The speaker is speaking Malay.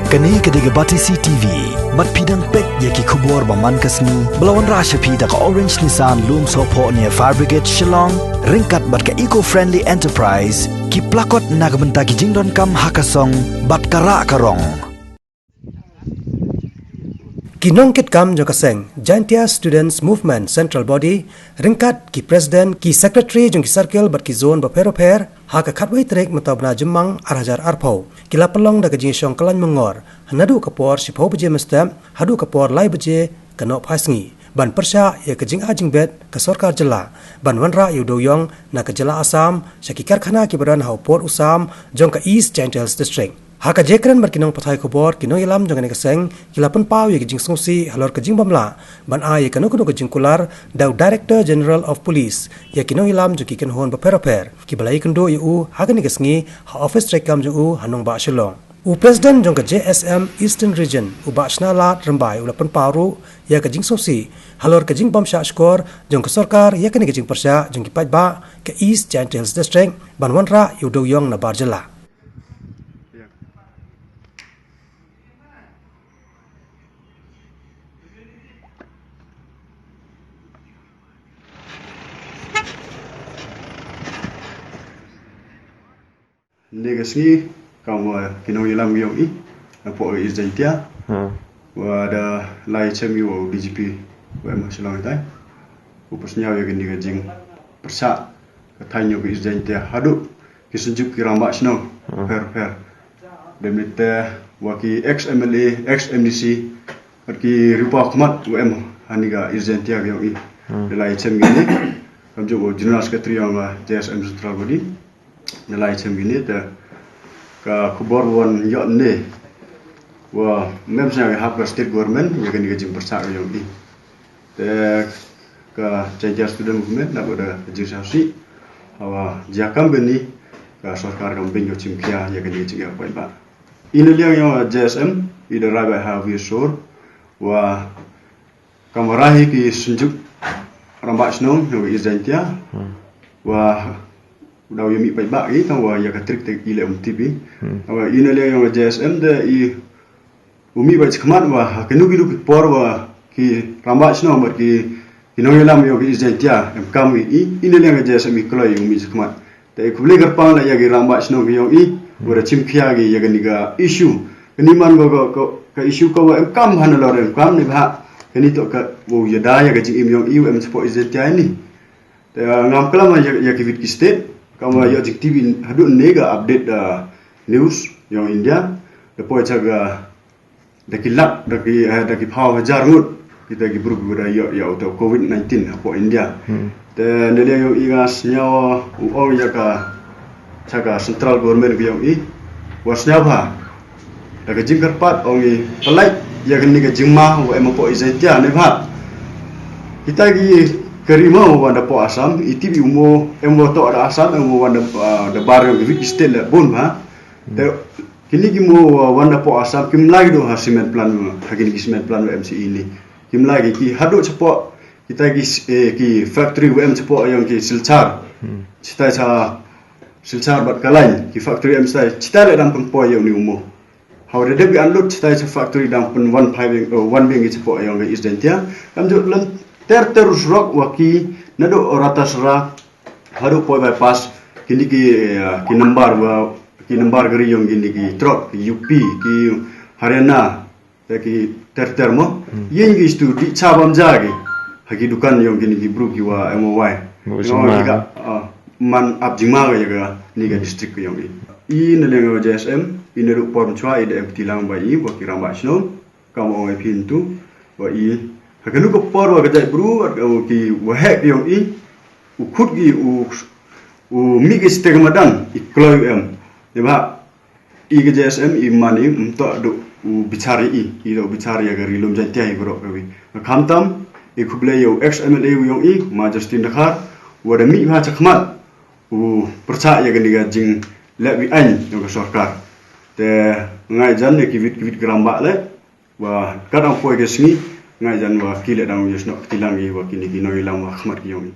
Kani kediga bati CTV, mat pidang pek yaki kubur baman kasni, belawan rasha pida ka Orange Nissan Loom Sopo near Fire Brigade Shillong, ringkat bat ka eco-friendly enterprise, ki plakot nagbenta ki jingdon kam hakasong, bat kara karong. Kinongkit kam jong kaseng Jaintia Students Movement Central Body ringkat ki President ki Secretary jong ki Circle bat ki Zone ba per ha ka khatwai trek matabna jemang arhajar arpau kila pelong da ka jing kalan mengor hanadu kapor sipau beje mestam hadu kapor lai beje kanok phasngi ban persya ya ka jing ajing bet ka sarkar jela ban wanra yu doyong na ka jela Assam syaki karkhana ki badan hau port usam jong ka East Gentiles District haka jekran berkinong pathai kubor kinong ilam jangan keseng kilapun pau ye kijing sungsi halor kijing bamla ban a ye kanok kijing kular dau Director General of Police ye kinong ilam juki ken hon per ki balai kendo ye u haka ni kesngi ha office trekam ju u hanong ba shilong u president jong ka JSM Eastern Region u ba shnala rambai ulapun paru ye kijing sungsi halor kijing bamsha skor jong ka sarkar ye kan kijing persya jong ki pajba ka East Gentiles District ban wanra yu doyong na barjela Negasni kamu kinong ilam yung po Jaintia ada lai chemiu BGP wa masalah tai upasnya ya gini gajing persa katanya ke Jaintia hadu kisunjuk kiramba sno per demite waki ex MLA ex MDC ki rupa khmat wa haniga Jaintia yung lai chemiu ni kamjo general secretary yang JSM Central Body nilai cemini te ka kubor wan yo ne wa memsnya hak state government ya kan digajing persak yo di te ka Jaintia Student Movement na boda jirsasi hawa jakam beni ka sarkar kam benyo chimkia ya kan digajing ya ba ini liang yo JSM ida rabai ha visor wa kamarahi ki sunjuk rambak snong yo Jaintia wa udah yumi pai ba i tawa ya ka trik tek ile TV tawa ina le yang JSM de i umi ba chkman wa kenu gidu por wa ki ramba chno mar ki inoyelam yo ki Jaintia em kam i ina le yang JSM i klo umi chkman te kuble gar pa la ya ki ramba chno yo i ora chimkhia gi ya ga issue keni man go ka issue ko em kam han lo em kam ni ba keni to ka wo ya da ya ga ji im yo i em support Jaintia ni te ngam kala ma ya ki vit ki state kamu ya TV hadu nega update news yang India depois jaga dakilak daki power hajar ngut kita gi buru ya auto COVID-19 apo India te nele yo igas nyawa o ya ka jaga central government yang i wasnya ba daga jingkar pat ongi pelai ya gani ga jingma wa emo po Jaintia ne ba kita gi kerima wanda po Assam iti umo emo to ada Assam emo wanda da barrio gi state la bon ha te kini gi mo wanda po Assam kim lagi do cement plan hagin gi cement plan MCE ni kim lagi ki hado cepo kita ki factory WM cepo yang ki silchar cita silchar bat kalai ki factory M sai cita le dam po yang ni umo how de bi unload cita factory dam pun one being cepo yang gi Jaintia kam jo terus rock waki nado ratas ra hadu poi bypass kini ki number gari yang gini ki truck UP ki Haryana ki termo yang gi stu di cabam jagi hagi dukan yang gini ki bru ki wa MOY man abjima ga ni ga district yang i neleng JSM ini ru pom chwa ide tilang bai waki ramba sno kam oi pintu wa i kanu ko por wa gajai bru ki wahek yang i ukut gi u migi stegmadan ikloy em deba i ke JSM i mani umto do u bichari i do bichari ya gari lom Jaintia i bro kawi khamtam i khuble yo ex MLA yang i ma Justin Dakhar wada mi ha chakmat u percha ya gani ga jing lebi an yang sarkar te ngai jan ne ki vit gramba le wa kadang poi ke sni ngai jan wa kile dang yusno tilangi wa kini kino ilam wa khmat ki yomi